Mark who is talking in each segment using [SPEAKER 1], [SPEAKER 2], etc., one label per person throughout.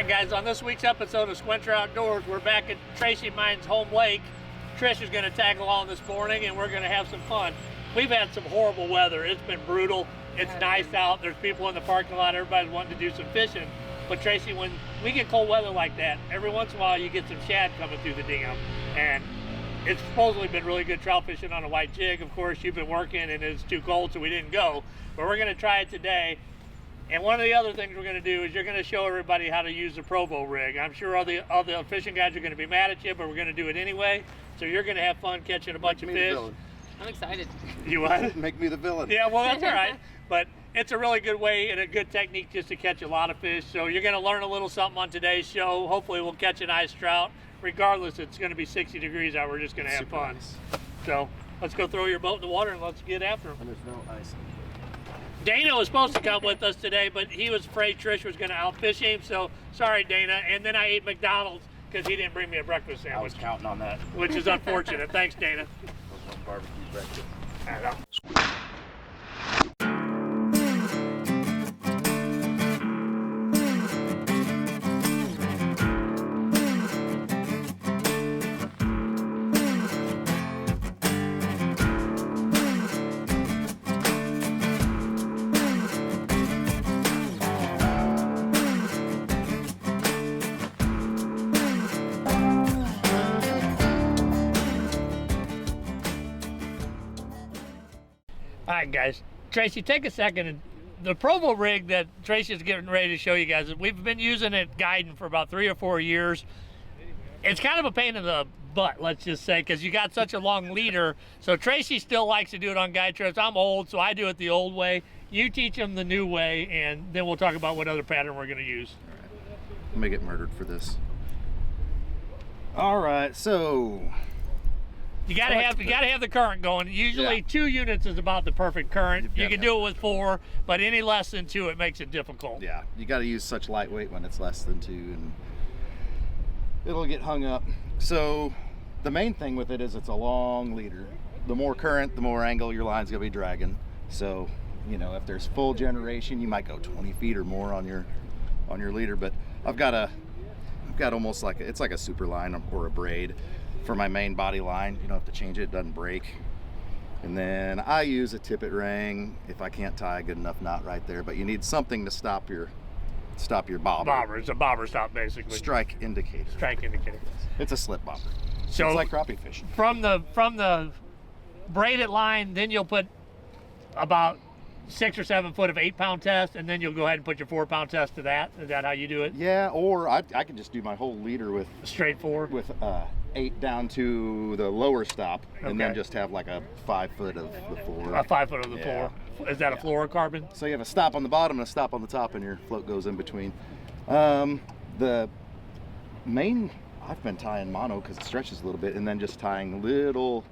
[SPEAKER 1] Alright guys, on this week's episode of Sqwincher Outdoors, we're back at Tracy Mine's home lake. Trish is going to tag along this morning and we're going to have some fun. We've had some horrible weather. It's been brutal. It's nice out. There's people in the parking lot. Everybody's wanting to do some fishing. But Tracy, when we get cold weather like that, every once in a while you get some shad coming through the dam. And it's supposedly been really good trout fishing on a white jig. Of course, you've been working and it's too cold, so we didn't go. But we're going to try it today. And one of the other things we're going to do is you're going to show everybody how to use the Provo rig. I'm sure all the fishing guys are going to be mad at you, but we're going to do it anyway. So you're going to have fun catching a bunch of fish.
[SPEAKER 2] I'm excited.
[SPEAKER 1] You what?
[SPEAKER 3] Make me the villain.
[SPEAKER 1] Yeah, well, that's all right. But it's a really good way and a good technique just to catch a lot of fish. So you're going to learn a little something on today's show. Hopefully we'll catch a nice trout. Regardless, it's going to be 60 degrees out. We're just going to have fun. Nice. So let's go throw your boat in the water and let's get after them.
[SPEAKER 3] And there's no ice.
[SPEAKER 1] Dana was supposed to come with us today, but he was afraid Trish was going to outfish him, so sorry, Dana. And then I ate McDonald's because he didn't bring me a breakfast sandwich.
[SPEAKER 3] I was counting on that.
[SPEAKER 1] Which is unfortunate. Thanks, Dana.
[SPEAKER 3] Barbecue breakfast.
[SPEAKER 1] I know. All right, guys. Tracy, take a second. And the Provo rig that Tracy is getting ready to show you guys, we've been using it guiding for about 3 or 4 years. It's kind of a pain in the butt, let's just say, because you got such a long leader. So Tracy still likes to do it on guide trips. I'm old, so I do it the old way. You teach them the new way, and then we'll talk about what other pattern we're going to use.
[SPEAKER 3] All right. Let me get murdered for this. All right, so
[SPEAKER 1] You gotta have the current going. Usually 2 units is about the perfect current. You can do it with 4, but any less than 2, it makes it difficult.
[SPEAKER 3] Yeah, you got to use such lightweight when it's less than 2, and it'll get hung up. So the main thing with it is it's a long leader. The more current, the more angle your line's gonna be dragging. So, you know, if there's full generation, you might go 20 feet or more on your leader. But I've got almost like it's like a super line or a braid for my main body line. You don't have to change it, it doesn't break. And then I use a tippet ring if I can't tie a good enough knot right there, but you need something to stop your bobber.
[SPEAKER 1] Bobber, it's a bobber stop basically.
[SPEAKER 3] Strike indicator.
[SPEAKER 1] Strike indicator.
[SPEAKER 3] It's a slip bobber.
[SPEAKER 1] So
[SPEAKER 3] it's like crappie fishing.
[SPEAKER 1] From the braided line, then you'll put about 6 or 7 foot of 8-pound test, and then you'll go ahead and put your 4-pound test to that. Is that how you do it?
[SPEAKER 3] Yeah, or I can just do my whole leader with
[SPEAKER 1] straight 4
[SPEAKER 3] with 8 down to the lower stop, and then just have like a 5 foot of the 4.
[SPEAKER 1] A 5 foot of the 4. Is that a fluorocarbon?
[SPEAKER 3] So you have a stop on the bottom and a stop on the top, and your float goes in between. The main, I've been tying mono because it stretches a little bit, and then just tying little.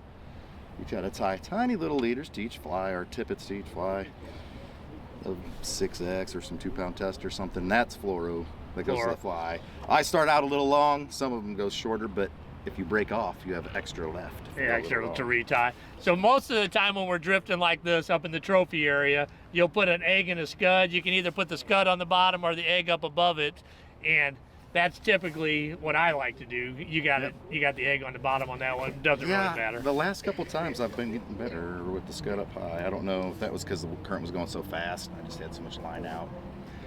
[SPEAKER 3] You try to tie tiny little leaders to each fly, or tippets to each fly. A 6X or some 2-pound test or something. That's fluoro that goes to the fly. I start out a little long. Some of them go shorter, but if you break off, you have extra left.
[SPEAKER 1] Yeah, extra to retie. So most of the time when we're drifting like this up in the trophy area, you'll put an egg in a scud. You can either put the scud on the bottom or the egg up above it, and that's typically what I like to do. You got it. You got the egg on the bottom on that one. It doesn't really matter.
[SPEAKER 3] The last couple times I've been getting better with the scud up high. I don't know if that was because the current was going so fast. I just had so much line out.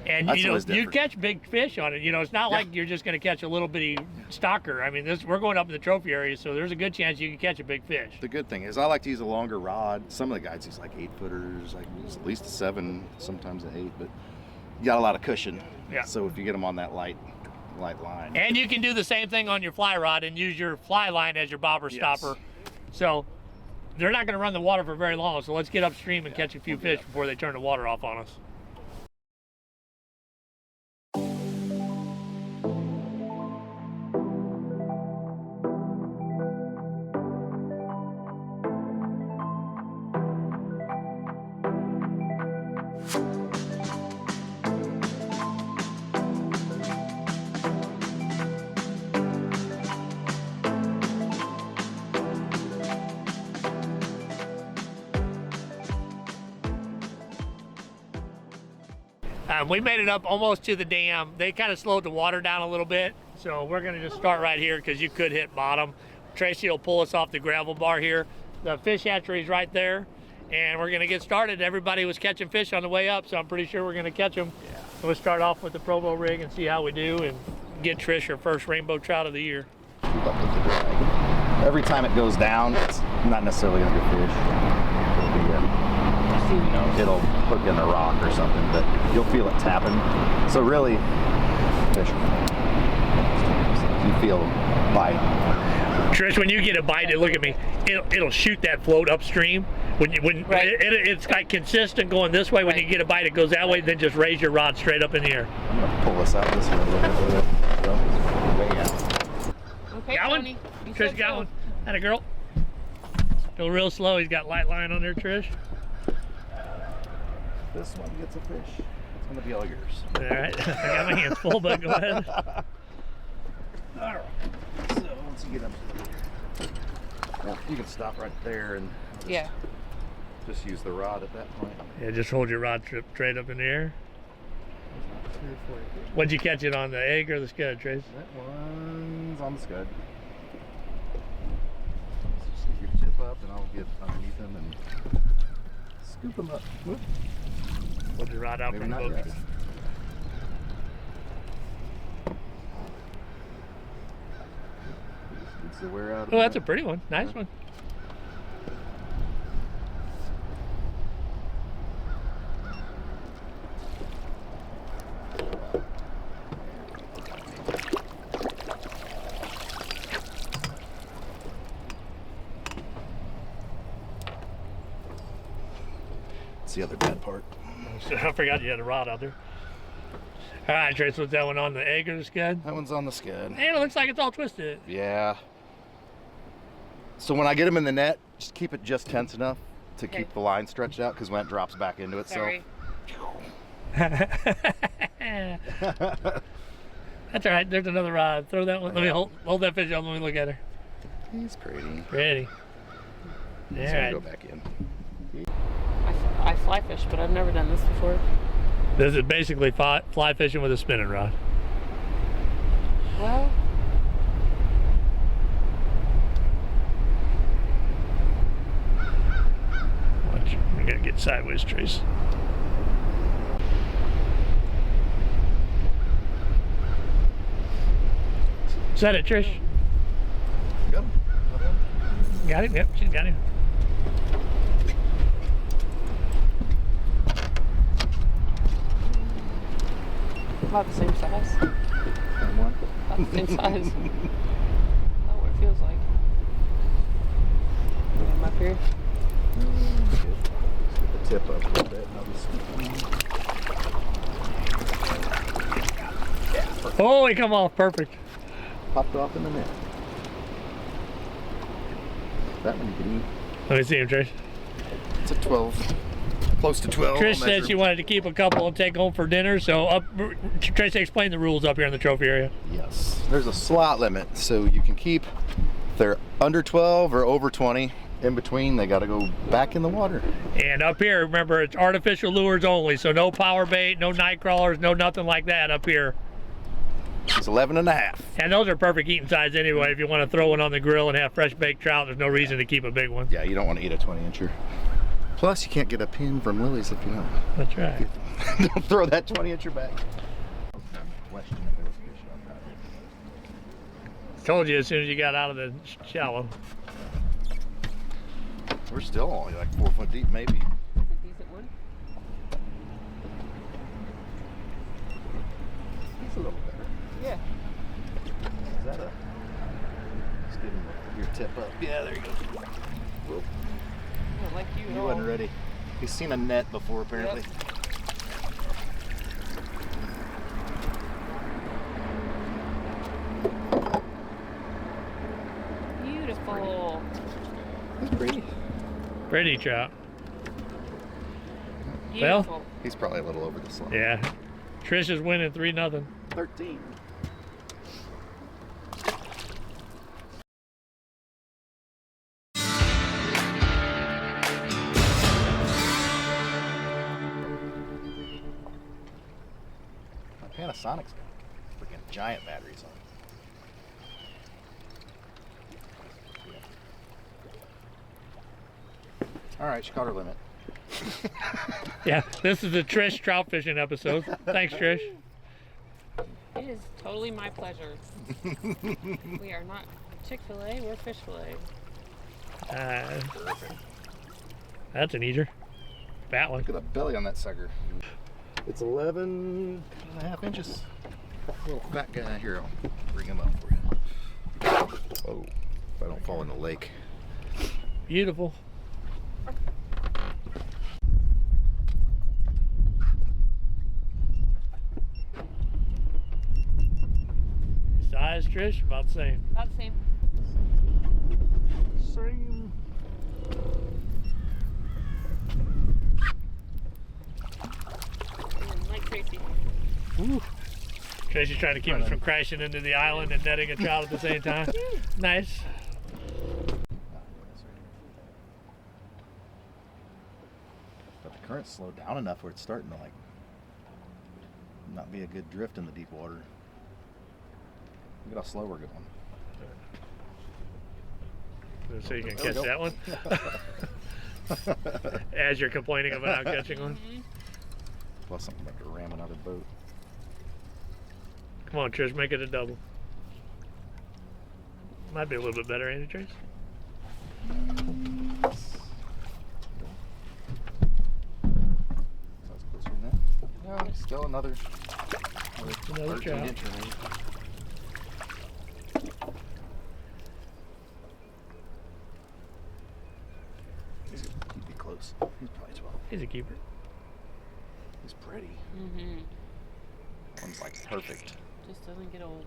[SPEAKER 1] And
[SPEAKER 3] that's,
[SPEAKER 1] you know, you catch big fish on it. You know, it's not like you're just going to catch a little bitty stalker. I mean, we're going up in the trophy area, so there's a good chance you can catch a big fish.
[SPEAKER 3] The good thing is I like to use a longer rod. Some of the guys use like 8-footers. I use at least a 7, sometimes an 8, but you got a lot of cushion.
[SPEAKER 1] Yeah.
[SPEAKER 3] So if you get them on that light line.
[SPEAKER 1] And you can do the same thing on your fly rod and use your fly line as your bobber stopper. So they're not going to run the water for very long, so let's get upstream and catch a few fish before they turn the water off on us. We made it up almost to the dam. They kind of slowed the water down a little bit, so we're gonna just start right here because you could hit bottom. Tracy will pull us off the gravel bar here. The fish hatchery is right there, and we're gonna get started. Everybody was catching fish on the way up, so I'm pretty sure we're gonna catch them. Yeah. We'll start off with the Provo rig and see how we do, and get Trish her first rainbow trout of the year.
[SPEAKER 3] Keep up with the drag. Every time it goes down, it's not necessarily gonna be fish. It'll be, you know, it'll hook in a rock or something, but you'll feel it tapping. So really, fish. You feel bite.
[SPEAKER 1] Trish, when you get a bite, look at me. It'll shoot that float upstream. Right. It's like consistent going this way. When right. You get a bite, it goes that way. Then just raise your rod straight up in the air.
[SPEAKER 3] I'm gonna pull this out this way a little bit. So, way out.
[SPEAKER 1] Okay, got one. Trish got one. Had a girl. Go real slow. He's got light line on there, Trish.
[SPEAKER 3] This one gets a fish. It's gonna be all yours.
[SPEAKER 1] All right. I got my hands full, but go ahead.
[SPEAKER 3] All right. So once you get up here, well, you can stop right there and just use the rod at that point.
[SPEAKER 1] Yeah, just hold your rod straight up in the air. What'd you catch it on, the egg or the scud, Trace?
[SPEAKER 3] That one's on the scud. Just stick your tip up and I'll get underneath him and scoop him up. Whoop.
[SPEAKER 1] Hold your rod out from both. Oh, that's a pretty one. Nice one.
[SPEAKER 3] That's the other bad part.
[SPEAKER 1] I forgot you had a rod out there. All right, Trace, what's that one on, the egg or the scud?
[SPEAKER 3] That one's on the scud.
[SPEAKER 1] And it looks like it's all twisted.
[SPEAKER 3] Yeah. So when I get them in the net, just keep it just tense enough to keep the line stretched out, because when it drops back into itself.
[SPEAKER 1] Sorry. That's all right. There's another rod. Throw that one. Let me hold that fish up. Let me look at her.
[SPEAKER 3] He's pretty.
[SPEAKER 1] Pretty.
[SPEAKER 3] He's gonna go back in.
[SPEAKER 2] I fly fish, but I've never done this before.
[SPEAKER 1] This is basically fly fishing with a spinning rod.
[SPEAKER 2] Well,
[SPEAKER 1] watch, we gotta get sideways, Trace. Is that it, Trish?
[SPEAKER 3] Got him.
[SPEAKER 1] Got him? Yep, she's got him.
[SPEAKER 2] about the same size.
[SPEAKER 3] Same one?
[SPEAKER 2] About the same size. Not what it feels like. Am I up here?
[SPEAKER 3] Get the tip up a little bit. And I'll just... Yeah, perfect.
[SPEAKER 1] Oh, he come off perfect.
[SPEAKER 3] Popped off in the net. That one you can eat.
[SPEAKER 1] Let me see him, Trish.
[SPEAKER 3] It's a 12. Close to 12.
[SPEAKER 1] Trish said she wanted to keep a couple and take home for dinner, so Trish, explain the rules up here in the trophy area.
[SPEAKER 3] Yes. There's a slot limit, so you can keep, if they're under 12 or over 20, in between, they got to go back in the water.
[SPEAKER 1] And up here, remember, it's artificial lures only, so no power bait, no night crawlers, no nothing like that up here.
[SPEAKER 3] It's 11 and a half.
[SPEAKER 1] And those are perfect eating size anyway. If you want to throw one on the grill and have fresh baked trout, there's no reason to keep a big one.
[SPEAKER 3] Yeah, you don't want to eat a 20-incher. Plus, you can't get a pin from Lily's if you don't.
[SPEAKER 1] That's right.
[SPEAKER 3] Don't throw that 20-incher back.
[SPEAKER 1] Told you as soon as you got out of the shallow.
[SPEAKER 3] We're still only like 4 foot deep, maybe.
[SPEAKER 2] That's a decent one.
[SPEAKER 3] He's a little better.
[SPEAKER 2] Yeah.
[SPEAKER 3] Is that a... Just give him your tip up. Yeah, there you go. Whoa.
[SPEAKER 2] Yeah, like you.
[SPEAKER 3] He wasn't ready. He's seen a net before, apparently.
[SPEAKER 2] Yep. Beautiful.
[SPEAKER 3] He's pretty.
[SPEAKER 1] Pretty trout.
[SPEAKER 2] Beautiful.
[SPEAKER 1] Well,
[SPEAKER 3] he's probably a little over the slot.
[SPEAKER 1] Yeah. Trish is winning 3-0.
[SPEAKER 3] 13. Panasonic's got freaking giant batteries on it. All right, she caught her limit.
[SPEAKER 1] Yeah, this is the Trish trout fishing episode. Thanks, Trish.
[SPEAKER 2] It is totally my pleasure. We are not Chick-fil-A, we're fish fillet.
[SPEAKER 3] Perfect.
[SPEAKER 1] That's an eater. Fat one.
[SPEAKER 3] Look at the belly on that sucker. It's 11.5 inches. Little fat guy. Here, I'll bring him up for you. Oh, if I don't fall in the lake.
[SPEAKER 1] Beautiful. Size, Trish, about the same.
[SPEAKER 2] About the same.
[SPEAKER 3] Same.
[SPEAKER 2] Like Tracy.
[SPEAKER 1] Ooh. Tracy's trying to keep us from crashing into the island and netting a trout at the same time. Nice.
[SPEAKER 3] But the current's slowed down enough where it's starting to like not be a good drift in the deep water. Look at how slow we're going.
[SPEAKER 1] So you can catch that one? As you're complaining about not catching one?
[SPEAKER 3] Plus something like to ram another boat.
[SPEAKER 1] Come on, Trish, make it a double. Might be a little bit better, ain't it, Trace?
[SPEAKER 3] That's closer than that. No, still another 13
[SPEAKER 1] trout.
[SPEAKER 3] inch range. He'd be close. He's probably 12.
[SPEAKER 1] He's a keeper.
[SPEAKER 3] He's pretty.
[SPEAKER 2] Mm-hmm.
[SPEAKER 3] One's like perfect.
[SPEAKER 2] Just doesn't get old.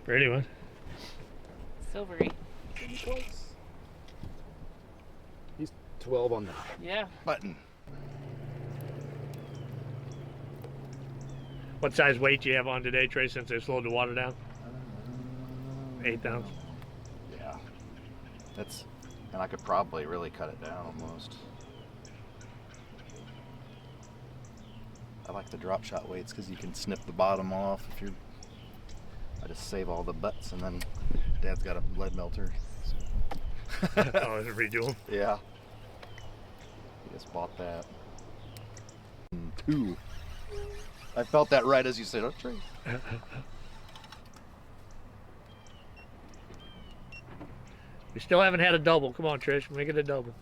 [SPEAKER 1] Pretty one.
[SPEAKER 2] Silvery.
[SPEAKER 3] Pretty close. He's 12 on the
[SPEAKER 2] Yeah.
[SPEAKER 3] button.
[SPEAKER 1] What size weight do you have on today, Trace, since they slowed the water down? 8 ounce.
[SPEAKER 3] Yeah. That's, and I could probably really cut it down almost. I like the drop shot weights because you can snip the bottom off if you're. I just save all the butts and then Dad's got a lead melter. So.
[SPEAKER 1] Oh, is it redo them?
[SPEAKER 3] Yeah. He just bought that. 2. I felt that right as you said, oh, Trey.
[SPEAKER 1] We still haven't had a double. Come on, Trish, make it a double.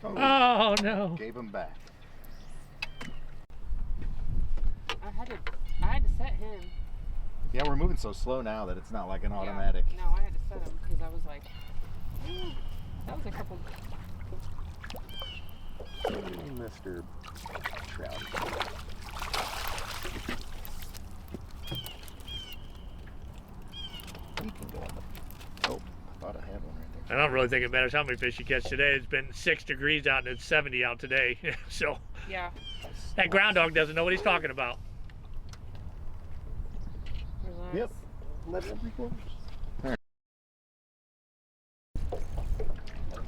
[SPEAKER 1] Oh no!
[SPEAKER 3] Gave him back.
[SPEAKER 2] I had to set him.
[SPEAKER 3] Yeah, we're moving so slow now that it's not like an automatic.
[SPEAKER 2] Yeah. No, I had to set him because I was like, that was a couple.
[SPEAKER 3] Mr. Trout. He can go on the. Oh, I thought I had one right there.
[SPEAKER 1] I don't really think it matters how many fish you catch today. It's been 6 degrees out and it's 70 out today. So
[SPEAKER 2] Yeah.
[SPEAKER 1] that ground dog doesn't know what he's talking about.
[SPEAKER 2] Relax.
[SPEAKER 3] Yep. 11 3/4.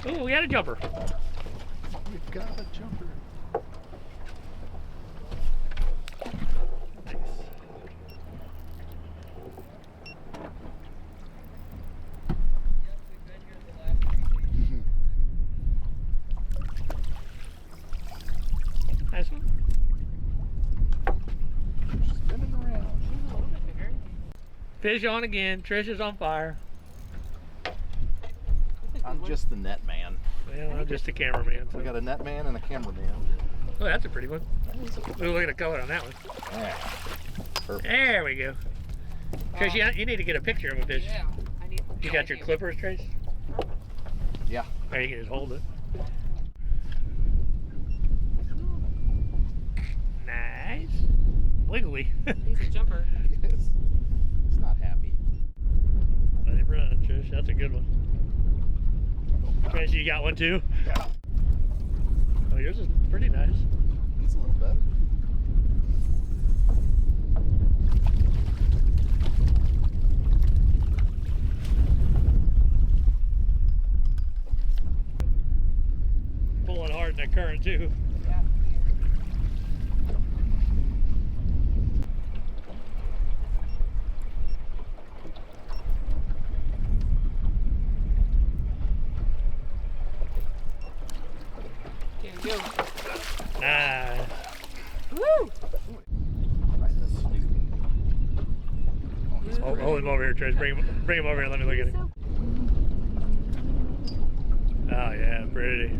[SPEAKER 1] Oh, we got a jumper.
[SPEAKER 3] We've got a jumper.
[SPEAKER 1] Nice one.
[SPEAKER 3] Spinning around.
[SPEAKER 2] He's a little bit bigger.
[SPEAKER 1] Fish on again. Trish is on fire.
[SPEAKER 3] I'm just the net man.
[SPEAKER 1] Well, I'm just a cameraman. So.
[SPEAKER 3] We got a net man and a cameraman.
[SPEAKER 1] Oh, that's a pretty one. Ooh, look at the color on that one.
[SPEAKER 3] Yeah. Perfect.
[SPEAKER 1] There we go. Trish, you need to get a picture of a fish.
[SPEAKER 2] Yeah. I need.
[SPEAKER 1] You got your clippers, Trace?
[SPEAKER 3] Yeah.
[SPEAKER 1] Or you can just hold it. Nice. Wiggly.
[SPEAKER 2] He's a jumper.
[SPEAKER 3] Yes. He's not happy.
[SPEAKER 1] Let him run, Trish. That's a good one. Trish, you got one too?
[SPEAKER 3] Yeah.
[SPEAKER 1] Oh, yours is pretty nice.
[SPEAKER 3] It's a little better.
[SPEAKER 1] hard in that current too.
[SPEAKER 2] Yeah. There you go.
[SPEAKER 1] Nice.
[SPEAKER 2] Woo!
[SPEAKER 1] Oh, hold him over here, Trish. Bring him over here. Let me look at him. Oh yeah, pretty.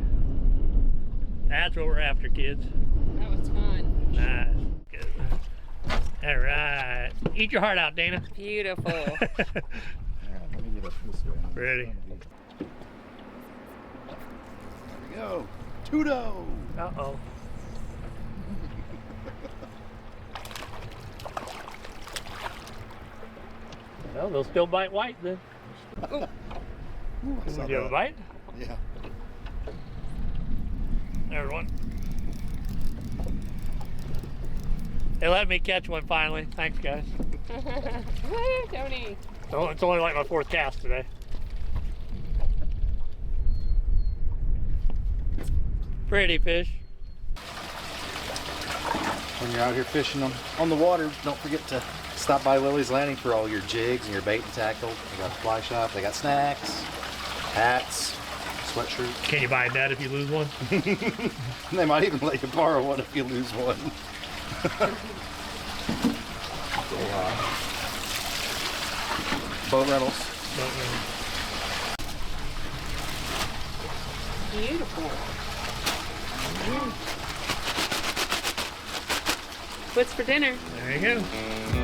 [SPEAKER 1] That's what we're after, kids.
[SPEAKER 2] That was fun.
[SPEAKER 1] Nice. Good. All right. Eat your heart out, Dana.
[SPEAKER 2] Beautiful.
[SPEAKER 3] All right, let me get up this way.
[SPEAKER 1] Ready.
[SPEAKER 3] There we go. Tudo.
[SPEAKER 1] Uh-oh. Well, they'll still bite white then.
[SPEAKER 3] Ooh, I saw
[SPEAKER 1] Did you have a
[SPEAKER 3] that.
[SPEAKER 1] bite?
[SPEAKER 3] Yeah.
[SPEAKER 1] There's one. They let me catch one finally. Thanks, guys.
[SPEAKER 2] Woo, Tony.
[SPEAKER 1] Oh, it's only like my 4th cast today. Pretty fish.
[SPEAKER 3] When you're out here fishing them on the water, don't forget to stop by Lily's Landing for all your jigs and your bait and tackle. They got a fly shop, they got snacks, hats, sweatshirts.
[SPEAKER 1] Can you buy a net if you lose one?
[SPEAKER 3] They might even let you borrow one if you lose one. Boat rentals.
[SPEAKER 2] Beautiful. What's for dinner?
[SPEAKER 1] There you go.